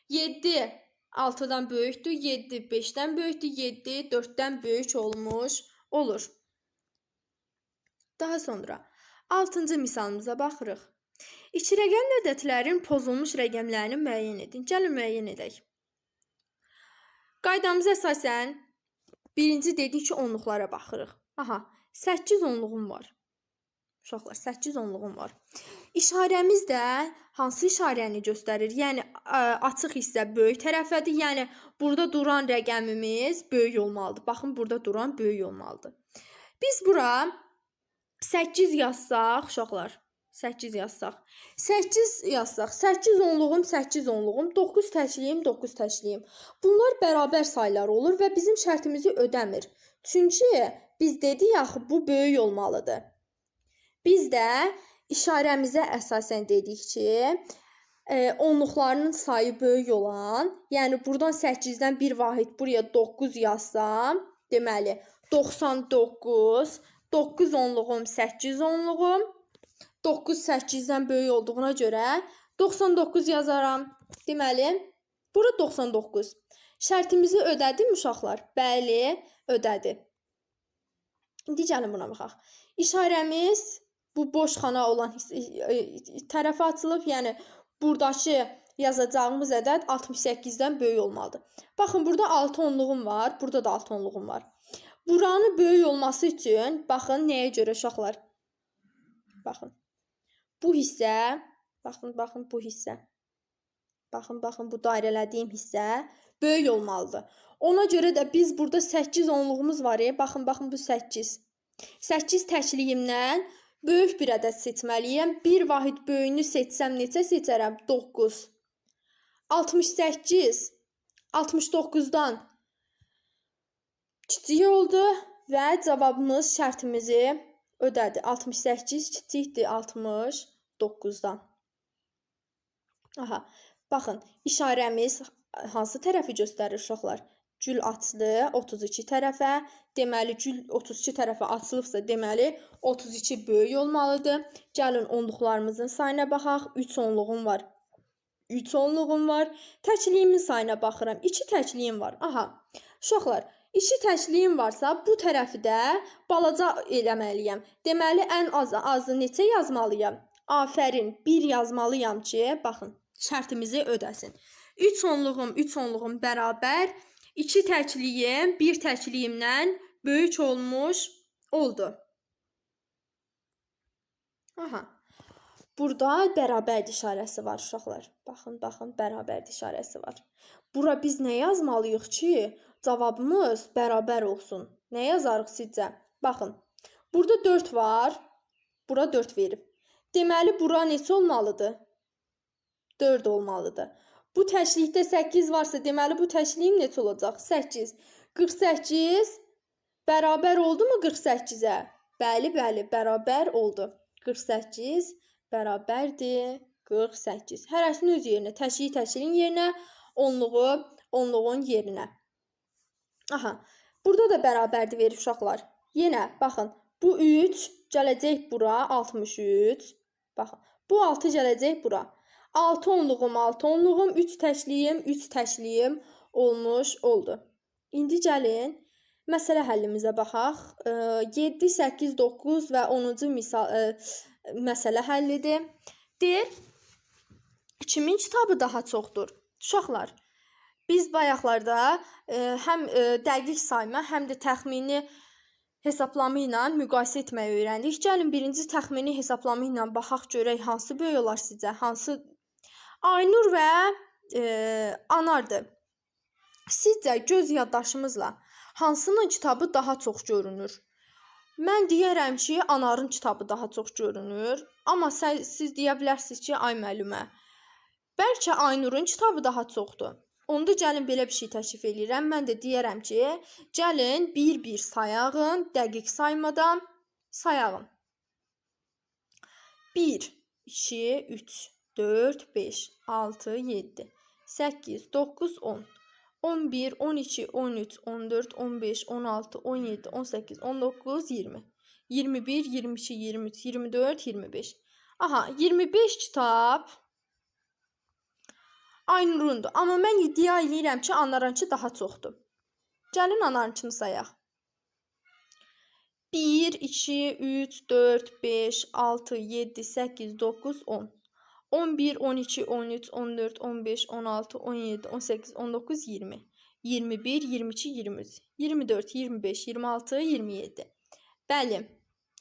7 6-dan böyükdür, 7 5-dən böyükdür, 7 4-dən böyük olmuş olur. Daha sonra 6-cı misalımıza baxırıq. İki rəqəmli ədədlərin pozulmuş rəqəmlərini müəyyən edin. Gəlin müəyyən edək. Qaydamıza əsasən birinci dedik ki, onluqlara baxırıq. Aha, 8 onluğum var. Uşaqlar, 8 onluğum var. İşarəmiz də hansı işarəni göstərir? Yəni, açıq hissə böyük tərəfədir. Yəni, burada duran rəqəmimiz böyük olmalıdır. Baxın, burada duran böyük olmalıdır. Biz bura 8 yazsaq, uşaqlar, 8 yazsaq. 8 yazsaq, 8 onluğum, 8 onluğum, 9 təşliyim, 9 təşliyim. Bunlar bərabər saylar olur və bizim şərtimizi ödəmir. Çünki biz dedik axı, bu böyük olmalıdır. Biz də işarəmizə əsasən dedik ki, onluqlarının sayı böyük olan, yəni buradan 8-dən bir vahid buraya 9 yazsam, deməli 99, 9 onluğum, 8 onluğum, 9 8-dən böyük olduğuna görə 99 yazaram. Deməli, bura 99. Şərtimizi ödədim uşaqlar? Bəli, ödədi. İndi gəlin buna baxaq. İşarəmiz bu boş xana olan tərəfə açılıb, yəni buradakı yazacağımız ədəd 68-dən böyük olmalıdır. Baxın, burada 6 onluğum var, burada da 6 onluğum var. Buranın böyük olması üçün, baxın, nəyə görə uşaqlar? Baxın, bu hissə, baxın, bu hissə. Baxın, bu dairələdiyim hissə böyük olmalıdır. Ona görə də biz burada 8 onluğumuz var. Baxın, bu 8. 8 təkliyimdən böyük bir ədəd seçməliyəm. Bir vahid böyüyünü seçsəm neçə seçərəm? 9. 68, 69-dan kiçik oldu və cavabımız şərtimizi ödədi. 68 kiçikdir 69-dan. Aha, baxın, işarəmiz hansı tərəfi göstərir uşaqlar? Gül açdı 32 tərəfə. Deməli, gül 32 tərəfə açılıbsa, deməli 32 böyük olmalıdır. Gəlin onluqlarımızın sayına baxaq. 3 onluğum var. 3 onluğum var. Təkliyimin sayına baxıram. 2 təkliyim var. Aha, uşaqlar, 2 təkliyim varsa, bu tərəfi də balaca eləməliyəm. Deməli, ən azı neçə yazmalıyam? Afərin, 1 yazmalıyam ki, baxın, şərtimizi ödəsin. 3 onluğum bərabər 2 təkliyim 1 təkliyimdən böyük olmuş oldu. Aha. Burada bərabərlik işarəsi var uşaqlar. Baxın, baxın, bərabərlik işarəsi var. Bura biz nə yazmalıyıq ki, cavabımız bərabər olsun? Nə yazarıq sizcə? Baxın, burada 4 var, bura 4 verib. Deməli, bura neçə olmalıdır? 4 olmalıdır. Bu təşlikdə 8 varsa, deməli, bu təşliğim neçə olacaq? 8. 48 bərabər oldu mu 48-ə? Bəli, bəli, bərabər oldu. 48 bərabərdir 48. Hərəsinin öz yerinə, təşliyi təşliyin yerinə, onluğu onluğun yerinə. Aha, burada da bərabərdir verir uşaqlar. Yenə, baxın, bu 3 gələcək bura 63. Baxın, bu 6 gələcək bura. 6 onluğum, 6 onluğum, 3 təşliyim olmuş oldu. İndi gəlin, məsələ həllimizə baxaq. 7, 8, 9 və 10-cu məsələ həllidir. Deyir, kimin kitabı daha çoxdur? Uşaqlar, biz bayaqlarda həm dəqiq sayma, həm də təxmini hesablama ilə müqayisə etməyi öyrəndik. Gəlin, birinci təxmini hesablama ilə baxaq, görək hansı böyük olar sizcə, hansı Aynur və Anardır. Sizcə göz yaddaşımızla hansının kitabı daha çox görünür? Mən deyərəm ki, Anarın kitabı daha çox görünür. Amma siz deyə bilərsiniz ki, ay müəllimə, bəlkə Aynurun kitabı daha çoxdur. Onda gəlin belə bir şey təklif edirəm. Mən də deyərəm ki, gəlin bir-bir sayağın, dəqiq saymadan sayağın. 1, 2, 3, 4, 5, 6, 7, 8, 9, 10, 11, 12, 13, 14, 15, 16, 17, 18, 19, 20, 21, 22, 23, 24, 25. Aha, 25 kitab Aynurundur. Amma mən iddia edirəm ki, Anarınki daha çoxdur. Gəlin Anarınkini sayaq. 1, 2, 3, 4, 5, 6, 7, 8, 9, 10. 11, 12, 13, 14, 15, 16, 17, 18, 19, 20. 21, 22, 23, 24, 25, 26, 27. Bəli,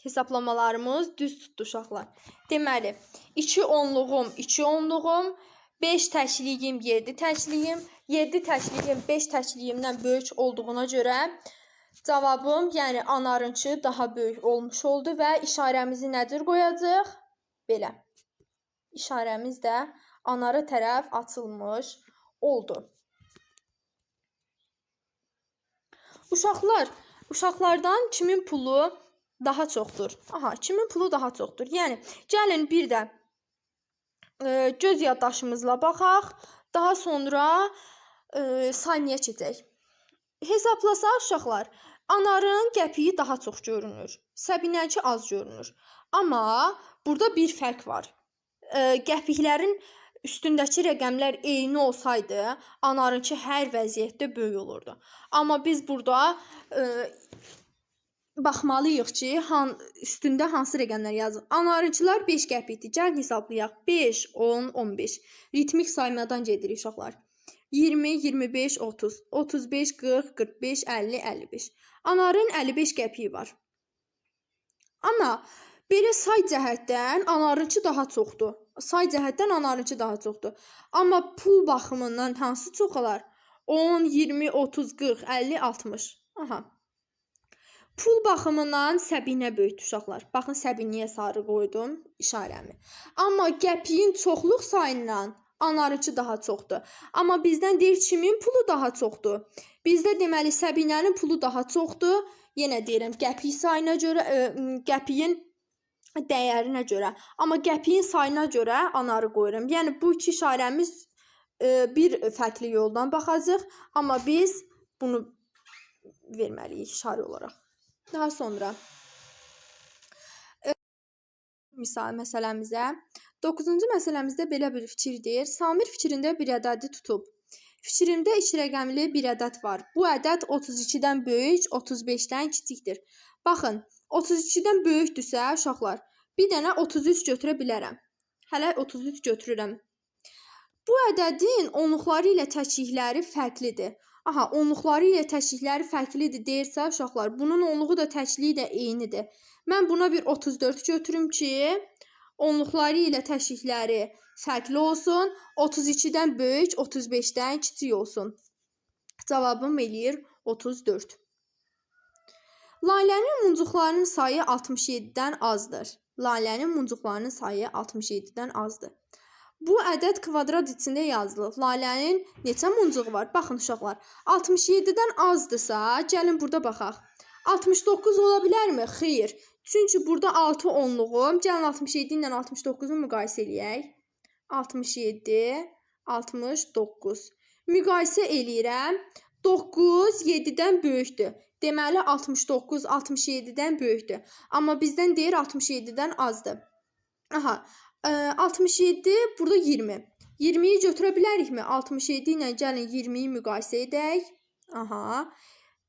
hesablamalarımız düz tutdu uşaqlar. Deməli, 2 onluğum, 2 onluğum, 5 təşliyim, 7 təşliyim, 7 təşliyim 5 təşliyimdən böyük olduğuna görə cavabım, yəni Anarınki daha böyük olmuş oldu və işarəmizi nədir qoyacaq? Belə. İşarəmiz də Anara tərəf açılmış oldu. Uşaqlardan kimin pulu daha çoxdur? Aha, kimin pulu daha çoxdur? Yəni, gəlin bir də göz yaddaşımızla baxaq, daha sonra saymaya keçək. Hesablasaq uşaqlar, Anarın qəpiyi daha çox görünür, Səbinənki az görünür. Amma burada bir fərq var. Qəpiklərin üstündəki rəqəmlər eyni olsaydı, Anarınki hər vəziyyətdə böyük olurdu. Amma biz burada baxmalıyıq ki, üstündə hansı rəqəmlər yazılır. Anarınkılar 5 qəpikdir. Gəlin hesablayaq. 5, 10, 15. Ritmik saymadan gedirik uşaqlar. 20, 25, 30, 35, 40, 45, 50, 55. Anarın 55 qəpiyi var. Amma belə say cəhətdən Anarınki daha çoxdur. Say cəhətdən Anarınki daha çoxdur. Amma pul baxımından hansı çox olar? 10, 20, 30, 40, 50, 60. Aha. Pul baxımından Səbinə böyükdür uşaqlar. Baxın, Səbinəyə sarı qoydum işarəmi. Amma qəpiyin çoxluq sayından Anarınki daha çoxdur. Amma bizdən deyir kimin pulu daha çoxdur? Bizdə deməli Səbinənin pulu daha çoxdur. Yenə deyirəm, qəpik sayına görə, qəpiyin dəyərinə görə. Amma qəpiyin sayına görə Anarı qoyuram. Yəni bu iki işarəmiz bir fərqli yoldan baxacaq. Amma biz bunu verməliyik işarə olaraq. Daha sonra misal məsələmizə 9-cu məsələmizdə belə bir fikirdir. Samir fikrində bir ədədi tutub. Fikrimdə 2 rəqəmli bir ədəd var. Bu ədəd 32-dən böyük, 35-dən kiçikdir. Baxın, 32-dən böyükdürsə, uşaqlar, bir dənə 33 götürə bilərəm. Hələ 33 götürürəm. Bu ədədin onluqları ilə təklikləri fərqlidir. Aha, onluqları ilə təklikləri fərqlidir deyirsə, uşaqlar, bunun onluğu da təkliyi də eynidir. Mən buna bir 34 götürüm ki, onluqları ilə təşrihləri fərqli olsun. 32-dən böyük, 35-dən kiçik olsun. Cavabım eləyir 34. Lalənin muncuqlarının sayı 67-dən azdır. Lalənin muncuqlarının sayı 67-dən azdır. Bu ədəd kvadrat içində yazılır. Lalənin neçə muncuğu var? Baxın uşaqlar, 67-dən azdırsa, gəlin burada baxaq. 69 ola bilərmi? Xeyr. Çünki burada 6 onluğum. Gəlin 67 ilə 69-u müqayisə eləyək. 67, 69. Müqayisə eləyirəm. 9 7-dən böyükdür. Deməli 69 67-dən böyükdür. Amma bizdən deyir 67-dən azdır. Aha, 67 burada 20. 20-yi götürə bilərikmi? 67 ilə gəlin 20-yi müqayisə edək. Aha.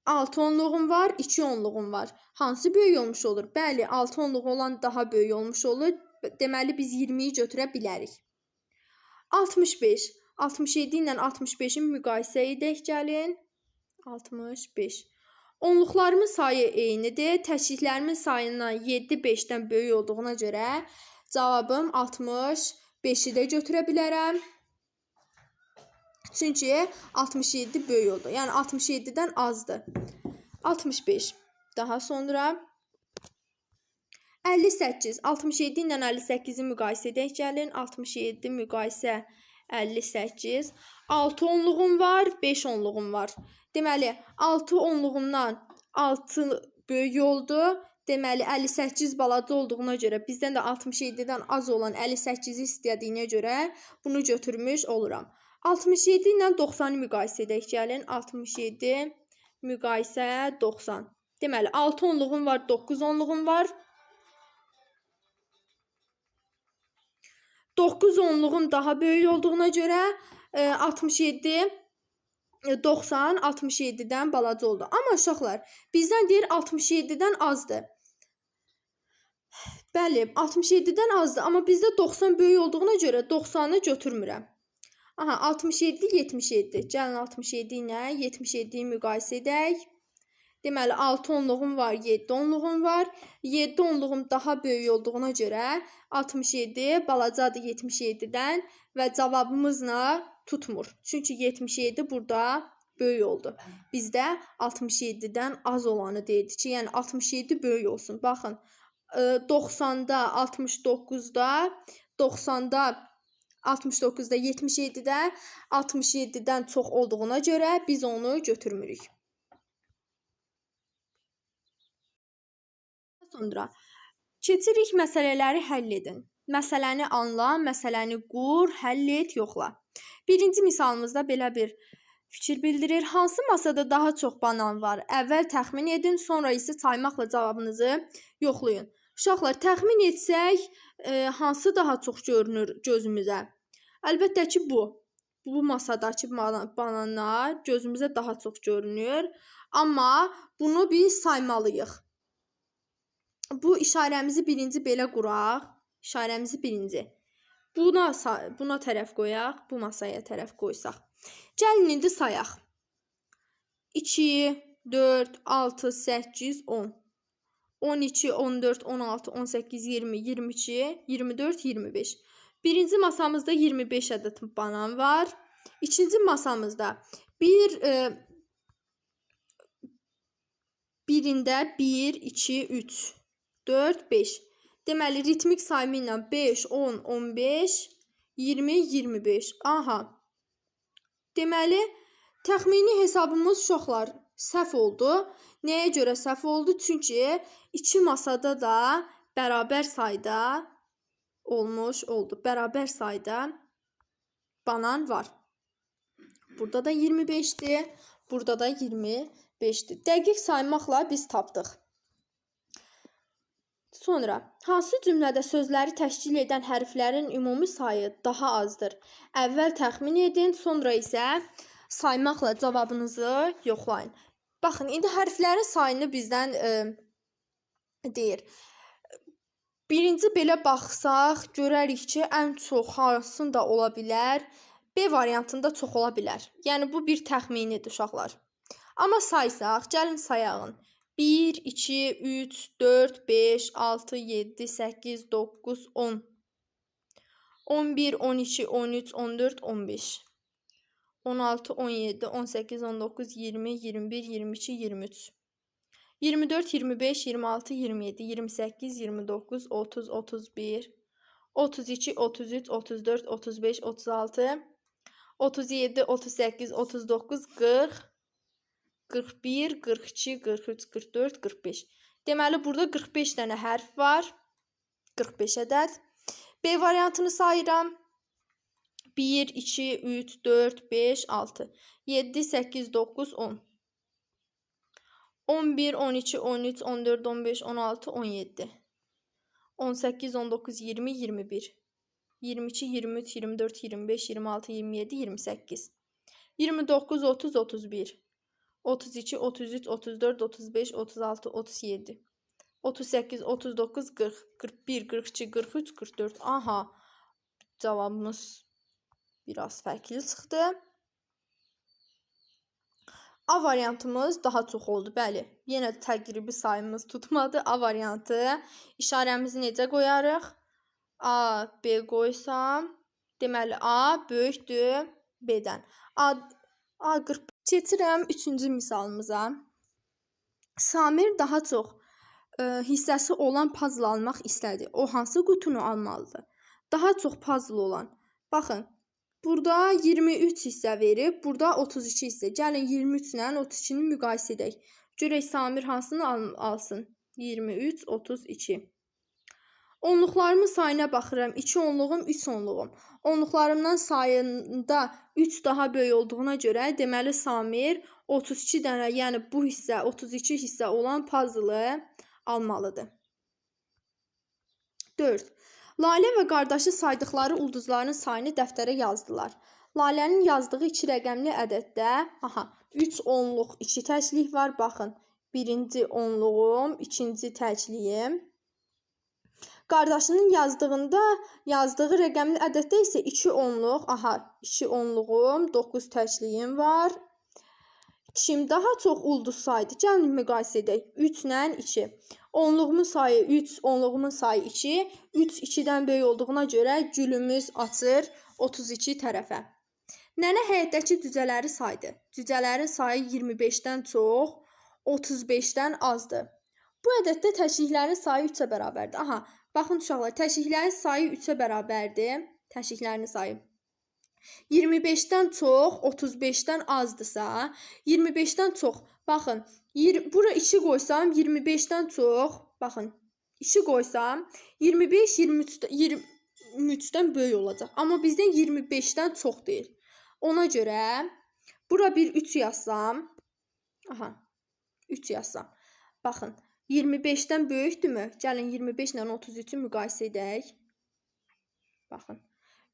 6 onluğum var, 2 onluğum var. Hansı böyük olmuş olur? Bəli, 6 onluğu olan daha böyük olmuş olur. Deməli biz 20-yi götürə bilərik. 65. 67 ilə 65-i müqayisə edək gəlin. 65. Onluqlarımın sayı eynidir. Təşrihlərimin sayından 7 5-dən böyük olduğuna görə cavabım 65-i də götürə bilərəm. Çünki 67 böyük oldu. Yəni 67-dən azdır. 65. Daha sonra 58. 67 ilə 58-i müqayisə edək gəlin. 67 müqayisə 58. 6 onluğum var, 5 onluğum var. Deməli 6 onluğumdan 6 böyük oldu. Deməli 58 balaca olduğuna görə bizdən də 67-dən az olan 58-i istədiyinə görə bunu götürmüş oluram. 67 ilə 90-ı müqayisə edək gəlin. 67 müqayisə 90. Deməli 6 onluğum var, 9 onluğum var. 9 onluğum daha böyük olduğuna görə 67 90 67-dən balaca oldu. Amma uşaqlar, bizdən deyir 67-dən azdır. Bəli, 67-dən azdır, amma bizdə 90 böyük olduğuna görə 90-ı götürmürəm. Aha, 67 77. Gəlin 67 ilə 77-yi müqayisə edək. Deməli 6 onluğum var, 7 onluğum var. 7 onluğum daha böyük olduğuna görə 67 balacadır 77-dən və cavabımızla tutmur. Çünki 77 burada böyük oldu. Bizdə 67-dən az olanı deyildi ki, yəni 67 böyük olsun. Baxın, 90-da, 69-da, 90-da, 69-da, 77-də, 67-dən çox olduğuna görə biz onu götürmürük. Sonra keçirik məsələləri həll edin. Məsələni anla, məsələni qur, həll et, yoxla. Birinci misalımızda belə bir fikir bildirir. Hansı masada daha çox banan var? Əvvəl təxmin edin, sonra isə saymaqla cavabınızı yoxlayın. Uşaqlar, təxmin etsək, hansı daha çox görünür gözümüzə? Əlbəttə ki, bu. Bu masadakı bananlar gözümüzə daha çox görünür. Amma bunu biz saymalıyıq. Bu işarəmizi birinci belə quraq. İşarəmizi birinci. Buna tərəf qoyaq, bu masaya tərəf qoysaq. Gəlin indi sayaq. 2, 4, 6, 8, 10. 12, 14, 16, 18, 20, 22, 24, 25. Birinci masamızda 25 ədəd banan var. İkinci masamızda birində 1, 2, 3, 4, 5. Deməli, ritmik sayımı ilə 5, 10, 15, 20, 25. Aha. Deməli, təxmini hesabımız uşaqlar səhv oldu. Nəyə görə səhv oldu? Çünki iki masada da bərabər sayda olmuş oldu. Bərabər sayda banan var. Burada da 25-dir, burada da 25-dir. Dəqiq saymaqla biz tapdıq. Sonra, hansı cümlədə sözləri təşkil edən hərflərin ümumi sayı daha azdır? Əvvəl təxmin edin, sonra isə saymaqla cavabınızı yoxlayın. Baxın, indi hərflərin sayını bizdən deyir. Birinci belə baxsaq, görərik ki, ən çox hansında ola bilər? B variantında çox ola bilər. Yəni, bu bir təxminidir, uşaqlar. Amma saysaq, gəlin sayağın. 1, 2, 3, 4, 5, 6, 7, 8, 9, 10. 11, 12, 13, 14, 15. 16, 17, 18, 19, 20, 21, 22, 23. 24, 25, 26, 27, 28, 29, 30, 31, 32, 33, 34, 35, 36, 37, 38, 39, 40, 41, 42, 43, 44, 45. Deməli, burada 45 dənə hərf var. 45 ədəd. B variantını sayıram. 1, 2, 3, 4, 5, 6, 7, 8, 9, 10. 11, 12, 13, 14, 15, 16, 17. 18, 19, 20, 21. 22, 23, 24, 25, 26, 27, 28. 29, 30, 31. 32, 33, 34, 35, 36, 37. 38, 39, 40, 41, 42, 43, 44. Aha, cavabımız biraz fərqli çıxdı. A variantımız daha çox oldu. Bəli, yenə də təqribi sayımız tutmadı. A variantı. İşarəmizi necə qoyarıq? A, B qoysam, deməli A böyükdür B-dən. A 40. Keçirəm 3-cü misalımıza. Samir daha çox hissəsi olan puzzle almaq istədi. O hansı qutunu almalıdır? Daha çox puzzle olan. Baxın, burada 23 hissə verib, burada 32 hissə. Gəlin 23 ilə 32-ni müqayisə edək. Görək Samir hansını alsın? 23, 32. Onluqlarımın sayına baxıram. 2 onluğum, 3 onluğum. Onluqlarımdan sayında 3 daha böyük olduğuna görə, deməli Samir 32 dənə, yəni bu hissə 32 hissə olan puzzle almalıdır. 4. Lalə və qardaşı saydıqları ulduzların sayını dəftərə yazdılar. Lalənin yazdığı 2 rəqəmli ədəddə, 3 onluq 2 təklik var. Baxın, birinci onluğum, ikinci təkliyim. Qardaşının yazdığı rəqəmli ədəddə isə 2 onluq, 2 onluğum, 9 təkliyim var. Kim daha çox ulduz saydı? Gəlin müqayisə edək. 3 ilə 2. Onluğumun sayı 3, onluğumun sayı 2. 3 2-dən böyük olduğuna görə gülümüz açır 32 tərəfə. Nənə həyətdəki cücələri saydı. Cücələrin sayı 25-dən çox, 35-dən azdır. Bu ədəddə təkliklərin sayı 3-ə bərabərdir. Baxın uşaqlar, təkliklərin sayı 3-ə bərabərdir. Təkliklərin sayı 25-dən çox, 35-dən azdırsa, 25-dən çox, baxın, bura 2 qoysam, 25-dən çox, baxın, 2 qoysam, 25 23-dən böyük olacaq. Amma bizdən 25-dən çox deyil. Ona görə, bura bir 3 yazsam, 3 yazsam, baxın, 25-dən böyükdürmü? Gəlin 25 ilə 33-ü müqayisə edək. Baxın.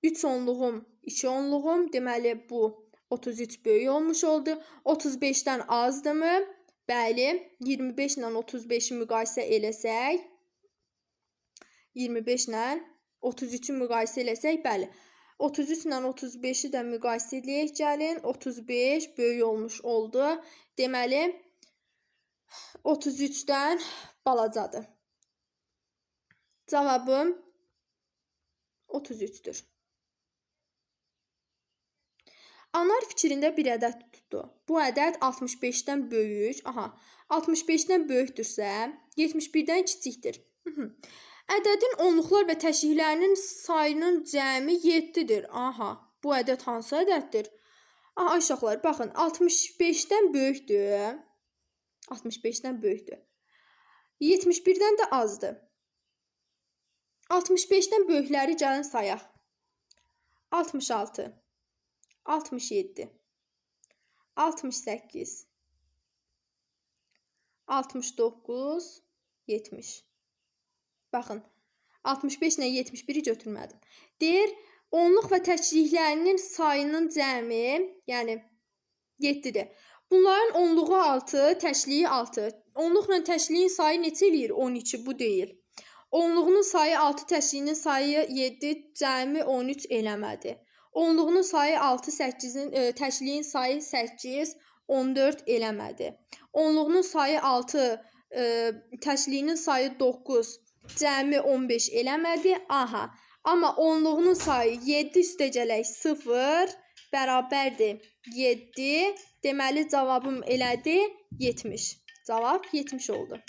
3 onluğum, 2 onluğum, deməli bu 33 böyük olmuş oldu. 35-dən azdırmı? Bəli, 25 ilə 35-i müqayisə eləsək, 25 ilə 33-ü müqayisə eləsək, bəli, 33 ilə 35-i də müqayisə edək, gəlin, 35 böyük olmuş oldu. Deməli, 33-dən balacadır. Cavabım 33-dür. Anar fikrində bir ədəd tutdu. Bu ədəd 65-dən böyük, 65-dən böyükdürsə, 71-dən kiçikdir. Ədədin onluqlar və təşkillərinin sayının cəmi 7-dir. Bu ədəd hansı ədəddir? Uşaqlar, baxın, 65-dən böyükdür. 65-dən böyükdür. 71-dən də azdır. 65-dən böyükləri gəlin sayaq. 66, 67, 68, 69, 70. Baxın, 65 ilə 71-i götürmədim. Deyir, onluq və təkliklərinin sayının cəmi, yəni 7-dir. Bunların onluğu 6, təkliyi 6. Onluqla təkliyin sayı neçə eləyir? 12, bu deyil. Onluğunun sayı 6, təkliyinin sayı 7, cəmi 13 eləmədi. Onluğunun sayı 6, təkliyin sayı 8, 14 eləmədi. Onluğunun sayı 6, təkliyinin sayı 9, cəmi 15 eləmədi. Amma onluğunun sayı 7 üstəgələk 0 bərabərdir 7. Deməli cavabım elədi 70. Cavab 70 oldu.